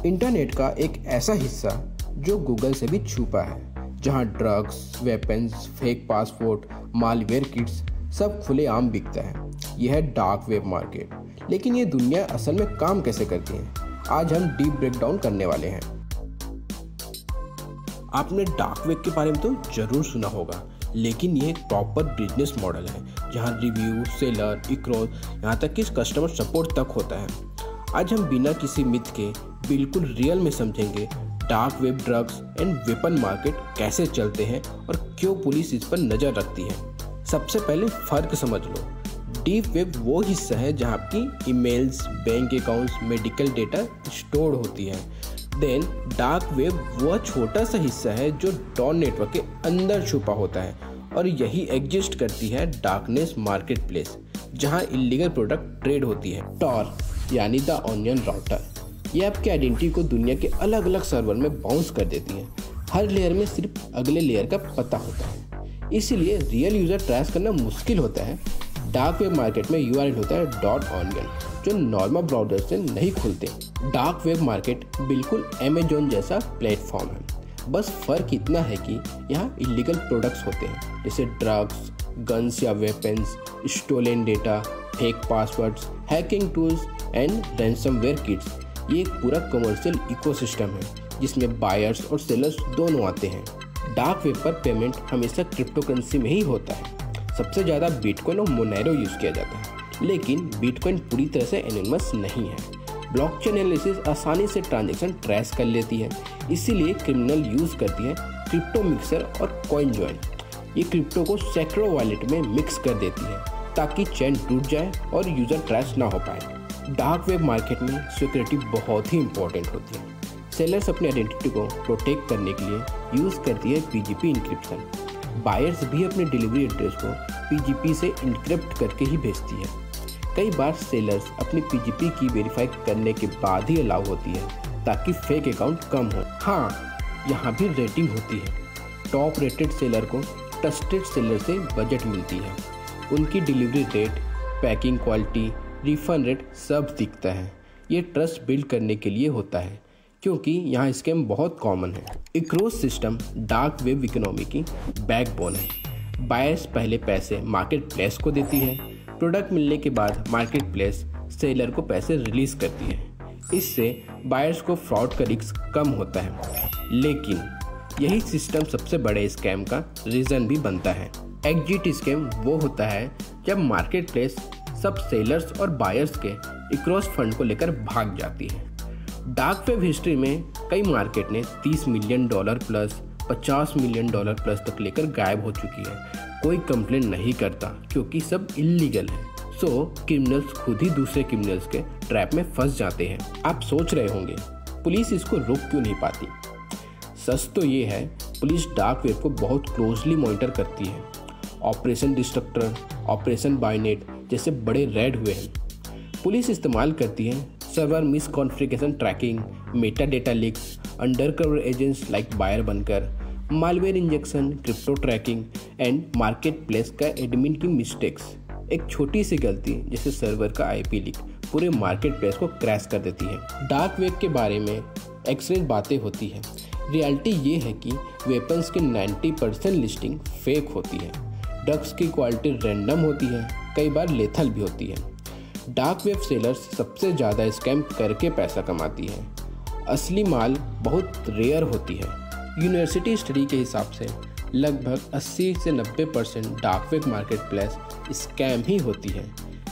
Internet का एक ऐसा हिस्सा जो गूगल से भी छुपा है, जहां drugs, weapons, fake passport, malware kits सब खुलेआम बिकता है। यह है डार्क वेब मार्केट। लेकिन ये दुनिया असल में काम कैसे करती है, आज हम डीप ब्रेकडाउन करने वाले हैं। आपने डार्क वेब के बारे में तो जरूर सुना होगा, लेकिन ये एक प्रॉपर बिजनेस मॉडल है जहां रिव्यू, सेलर, इक्रोज, यहाँ तक कि कस्टमर सपोर्ट तक होता है। आज हम बिना किसी मिथ के बिल्कुल रियल में समझेंगे dark web drugs and weapon market कैसे चलते हैं और क्यों पुलिस इस पर नज़र रखती है। सबसे पहले फ़र्क समझ लो। डीप वेब वो हिस्सा है जहाँ आपकी emails, bank accounts, medical data store होती है। देन डार्क वेब वह छोटा सा हिस्सा है जो डॉन नेटवर्क के अंदर छुपा होता है, और यही एग्जिस्ट करती है डार्कनेस मार्केट प्लेस, जहाँ इलीगल प्रोडक्ट ट्रेड होती है। टॉर यानी द ऑनियन राउटर, ये आपकी आइडेंटिटी को दुनिया के अलग अलग सर्वर में बाउंस कर देती है। हर लेयर में सिर्फ अगले लेयर का पता होता है, इसीलिए रियल यूज़र ट्रेस करना मुश्किल होता है। डार्क वेब मार्केट में URL होता है .onion, जो नॉर्मल ब्राउज़र से नहीं खुलते। डार्क वेब मार्केट बिल्कुल अमेजोन जैसा प्लेटफॉर्म है, बस फ़र्क इतना है कि यहाँ इलीगल प्रोडक्ट्स होते हैं, जैसे ड्रग्स, गन्स या weapons, stolen data, fake passwords, hacking tools and ransomware kits. ये एक पूरा कमर्शियल इकोसिस्टम है जिसमें बायर्स और सेलर्स दोनों आते हैं। डार्क वेब पर पेमेंट हमेशा क्रिप्टो करेंसी में ही होता है। सबसे ज़्यादा बिटकॉइन और मोनेरो यूज़ किया जाता है, लेकिन बिटकॉइन पूरी तरह से एनोनिमस नहीं है। ब्लॉकचेन एनालिसिस आसानी से ट्रांजैक्शन ट्रेस कर लेती है, इसीलिए क्रिमिनल यूज़ करती है क्रिप्टो मिक्सर और कॉइन जॉइन। ये क्रिप्टो को सैकड़ों वॉलेट में मिक्स कर देती है ताकि चेन टूट जाए और यूज़र ट्रेस ना हो पाए। डार्क वेब मार्केट में सिक्योरिटी बहुत ही इंपॉर्टेंट होती है। सेलर्स अपनी आइडेंटिटी को प्रोटेक्ट करने के लिए यूज़ करती है PGP इंक्रिप्शन। बायर्स भी अपने डिलीवरी एड्रेस को PGP से इंक्रिप्ट करके ही भेजती है। कई बार सेलर्स अपनी PGP की वेरीफाई करने के बाद ही अलाउ होती है ताकि फेक अकाउंट कम हो। हाँ, यहाँ भी रेटिंग होती है। टॉप रेटेड सेलर को ट्रस्टेड सेलर से बजट मिलती है। उनकी delivery rate, packing quality, refund rate सब दिखता है। ये ट्रस्ट बिल्ड करने के लिए होता है, क्योंकि यहाँ स्कैम बहुत कॉमन है। इक्रोज सिस्टम डार्क वेब इकोनॉमी की बैकबोन है। बायर्स पहले पैसे मार्केट प्लेस को देती है, प्रोडक्ट मिलने के बाद मार्केट प्लेस सेलर को पैसे रिलीज करती है। इससे बायर्स को फ्रॉड का रिस्क कम होता है, लेकिन यही सिस्टम सबसे बड़े स्कैम का रीज़न भी बनता है। एग्जिट स्कैम वो होता है जब मार्केट प्लेस सब सेलर्स और बायर्स के इक्रोज फंड को लेकर भाग जाती है। डार्क वेब हिस्ट्री में कई मार्केट ने $30 मिलियन प्लस, $50 मिलियन प्लस तक लेकर गायब हो चुकी है। कोई कंप्लेंट नहीं करता क्योंकि सब इल्लीगल है। सो क्रिमिनल्स खुद ही दूसरे क्रिमिनल्स के ट्रैप में फंस जाते हैं। आप सोच रहे होंगे पुलिस इसको रोक क्यों नहीं पाती। सच तो ये है, पुलिस डार्क वेब को बहुत क्लोजली मॉनिटर करती है। ऑपरेशन डिस्ट्रक्टर, ऑपरेशन बायनेट जैसे बड़े रेड हुए हैं। पुलिस इस्तेमाल करती है server misconfiguration tracking, meta data leaks, undercover agents like buyer बनकर, malware injection, crypto tracking and market place का एडमिन की मिस्टेक्स। एक छोटी सी गलती जैसे सर्वर का IP लीक पूरे मार्केट प्लेस को क्रैश कर देती है। डार्क वेब के बारे में एक्सरेंज बातें होती है। रियलिटी ये है कि वेपन्स के 90% लिस्टिंग फेक होती है। ड्रग्स की क्वालिटी रैंडम होती है, कई बार लेथल भी होती है। डार्क वेब सेलर्स सबसे ज़्यादा स्कैम करके पैसा कमाती है। असली माल बहुत रेयर होती है। यूनिवर्सिटी स्टडी के हिसाब से लगभग 80 से 90% dark web market place scam ही होती है।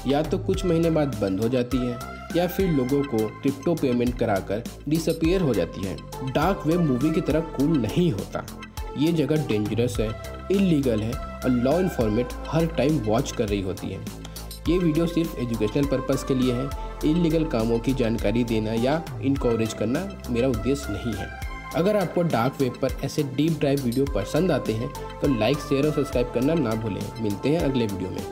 या तो कुछ महीने बाद बंद हो जाती है, या फिर लोगों को क्रिप्टो पेमेंट कराकर डिसअपीयर हो जाती है। डार्क वेब मूवी की तरह कूल नहीं होता। ये जगह डेंजरस है, इलीगल है और लॉ इन्फॉर्मेट हर टाइम वॉच कर रही होती है। ये वीडियो सिर्फ एजुकेशनल पर्पस के लिए है। इलीगल कामों की जानकारी देना या इनकरेज करना मेरा उद्देश्य नहीं है। अगर आपको डार्क वेब पर ऐसे डीप डाइव वीडियो पसंद आते हैं तो लाइक, शेयर और सब्सक्राइब करना ना भूलें। मिलते हैं अगले वीडियो में।